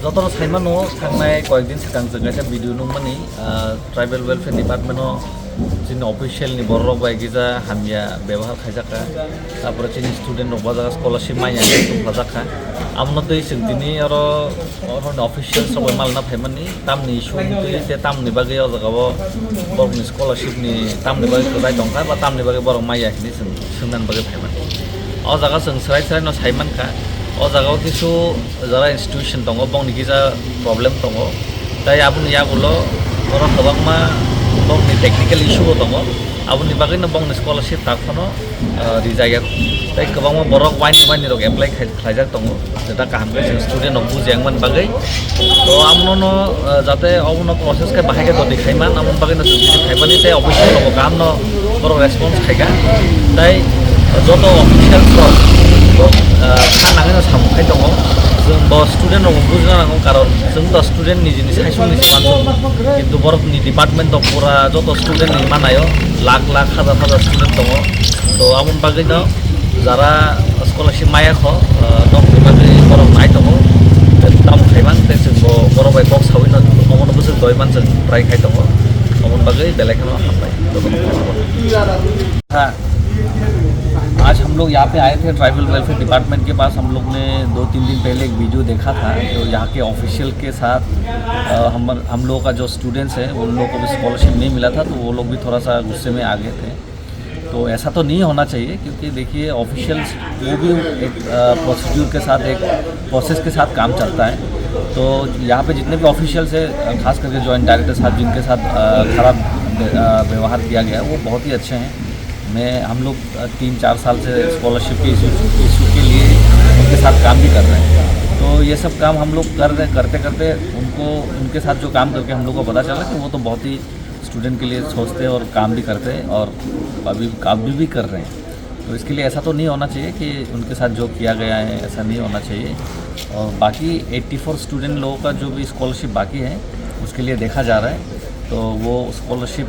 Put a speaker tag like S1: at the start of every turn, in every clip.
S1: যতন সাইমান थांनाय कয়েকদিন सिगां जों একটা ভিডিও नुमानि ट्राइबेल वेलफेयर डिपार्टमेन्टआव जोंनि अफिसियेलनि बर' राव बायगिजा हामिया व्यवहार खायजाखा तारपरे जोंनि स्टुडेन्ट रबा जागा स्कलारशिप माइया दंफाजाखा आमनो दै जों दिनै आरो अफिसियेल सब मालना फायमानि तामनि इशु ते तामनि बागै जागाव बर'नि स्कलारशिपनि तामनि बागै राय दंखा बा तामनि बागै बर' माइया हिनि जों सोंनानै बागै फायमानि अ जागा जों स्राय न साइमानखा अ जागाव किसु जरा इन्स्टिट्यूशन दङ बंनि गिजा प्रब्लेम दङ ताई आबुनि यागुलो बर' गोबांमा बंनि टेक्निकल इशु दङ आबुनि बागैनो बंनि स्कलारशिप ताखनो रिजाया ताई गोबांमा बर' वाइन रग एप्लाइ खालायजाक दङ जेटा काहामके जों स्टुडेन्ट अफ बुजियांमोन बागै तो आमनो जाते अबनो प्रोसेस के बाहायके तो देखायमान आमन बागैनो जों खायमानि ताई अफिसियेल दङ गामनो बर' रेसपन्स खायगा ताई जत अफिसियेल खानाङैनो सामखाय दङ जों स्टुडेन्ट रग बुजिनांगौ कारण जों स्टुडेन्ट निजिनि सायसंनि मान किन्तु बर'नि डिपार्टमेन्ट पुरा जत स्टुडेन्ट मानायो लाख हाजार स्टुडेन्ट दङ तो आमन बागैनो जारा स्कलारशिप मायाखो दंनि बागै बर' माय दङ ताम खायमान ते जों बर' बाय बक्स हावैनो अमन बोसोर दयमान जों ट्राय खाय दङ अमन बागै बेलेखानो हामबाय आज हम लोग यहाँ पे आए थे ट्राइबल वेलफेयर डिपार्टमेंट के पास। हम लोग ने 2-3 दिन पहले एक वीडियो देखा था जो यहाँ के ऑफिशियल के साथ हम लोगों का जो स्टूडेंट्स हैं उन लोगों को भी स्कॉलरशिप नहीं मिला था तो वो लोग भी थोड़ा सा गुस्से में आ गए थे। तो ऐसा तो नहीं होना चाहिए क्योंकि देखिए ऑफिशियल्स वो भी एक प्रोसीड्यूर के साथ एक प्रोसेस के साथ काम चलता है। तो यहाँ पे जितने भी ऑफिशियल्स हैं खास करके जॉइंट डायरेक्टर साहब जिनके साथ खराब व्यवहार किया गया वो बहुत ही अच्छे हैं। हम लोग 3-4 साल से स्कॉलरशिप के इशू के लिए उनके साथ काम भी कर रहे हैं। तो ये सब काम हम लोग करते उनके साथ जो काम करके हम लोग को पता चला कि वो तो बहुत ही स्टूडेंट के लिए सोचते हैं और काम भी करते हैं और अभी काम भी कर रहे हैं। तो इसके लिए ऐसा तो नहीं होना चाहिए कि उनके साथ जो किया गया है ऐसा नहीं होना चाहिए। और बाकी 84 स्टूडेंट लोगों का जो भी स्कॉलरशिप बाकी है उसके लिए देखा जा रहा है। तो वो स्कॉलरशिप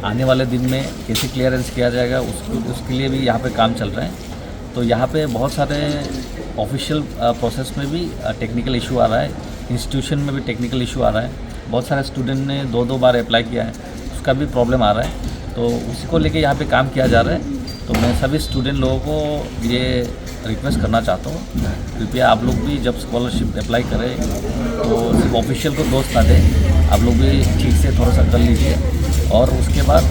S1: आने वाले दिन में कैसे क्लियरेंस किया जाएगा उसके लिए भी यहाँ पे काम चल रहे हैं। तो यहाँ पे बहुत सारे ऑफिशियल प्रोसेस में भी टेक्निकल इशू आ रहा है, इंस्टीट्यूशन में भी टेक्निकल इशू आ रहा है। बहुत सारे स्टूडेंट ने 2-2 बार अप्लाई किया है, उसका भी प्रॉब्लम आ रहा है। तो उसी को लेके यहाँ पे काम किया जा रहा है। तो मैं सभी स्टूडेंट लोगों को ये रिक्वेस्ट करना चाहता हूँ, कृपया आप लोग भी जब स्कॉलरशिप अप्लाई करें तो सिर्फ ऑफिशियल को दोस्त ना दें, आप लोग भी ठीक से थोड़ा सा कर लीजिए। और उसके बाद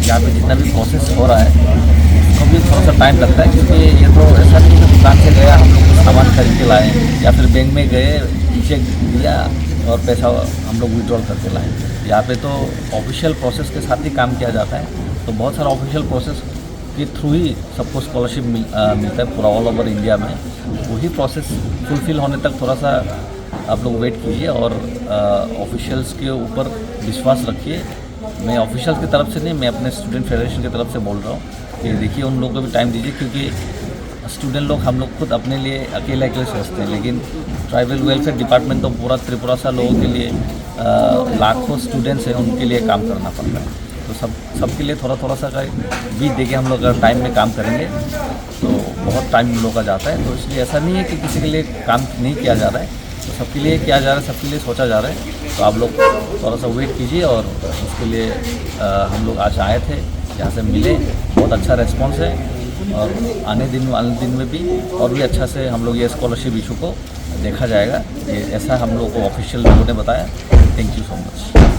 S1: यहाँ पे जितना भी प्रोसेस हो रहा है उसको भी थोड़ा सा टाइम लगता है क्योंकि ये तो ऐसा नहीं कि दुकान से गया हम लोग सामान खरीद के लाएँ या फिर बैंक में गए चेक दिया और पैसा हम लोग विड्रॉल करके लाएँ। यहाँ पे तो ऑफिशियल प्रोसेस के साथ ही काम किया जाता है। तो बहुत सारा ऑफिशियल प्रोसेस के थ्रू ही सबको स्कॉलरशिप मिलता है पूरा ऑल ओवर इंडिया में। वही प्रोसेस फुलफिल होने तक थोड़ा सा आप लोग वेट कीजिए और ऑफिशियल्स के ऊपर विश्वास रखिए। मैं ऑफिशियल्स की तरफ से नहीं, मैं अपने स्टूडेंट फेडरेशन की तरफ से बोल रहा हूँ कि देखिए उन लोगों को भी टाइम दीजिए क्योंकि स्टूडेंट लोग हम लोग खुद अपने लिए अकेले सोचते हैं, लेकिन ट्राइबल वेलफेयर डिपार्टमेंट तो पूरा त्रिपुरा सा लोगों के लिए लाखों स्टूडेंट्स हैं उनके लिए काम करना पड़ता है। तो सबके लिए थोड़ा सा बीच देके हम लोग अगर टाइम में काम करेंगे तो बहुत टाइम लोगों का जाता है। तो इसलिए ऐसा नहीं है कि किसी के लिए काम नहीं किया जा रहा है, तो सबके लिए किया जा रहा है, सबके लिए सोचा जा रहा है। तो आप लोग थोड़ा सा वेट कीजिए और उसके लिए हम लोग आज आए थे, यहाँ से मिले, बहुत अच्छा रेस्पॉन्स है और आने दिन में भी और भी अच्छा से हम लोग ये स्कॉलरशिप इशू को देखा जाएगा। ये ऐसा हम लोग को ऑफिशियल लोगों ने बताया। Thank you so much.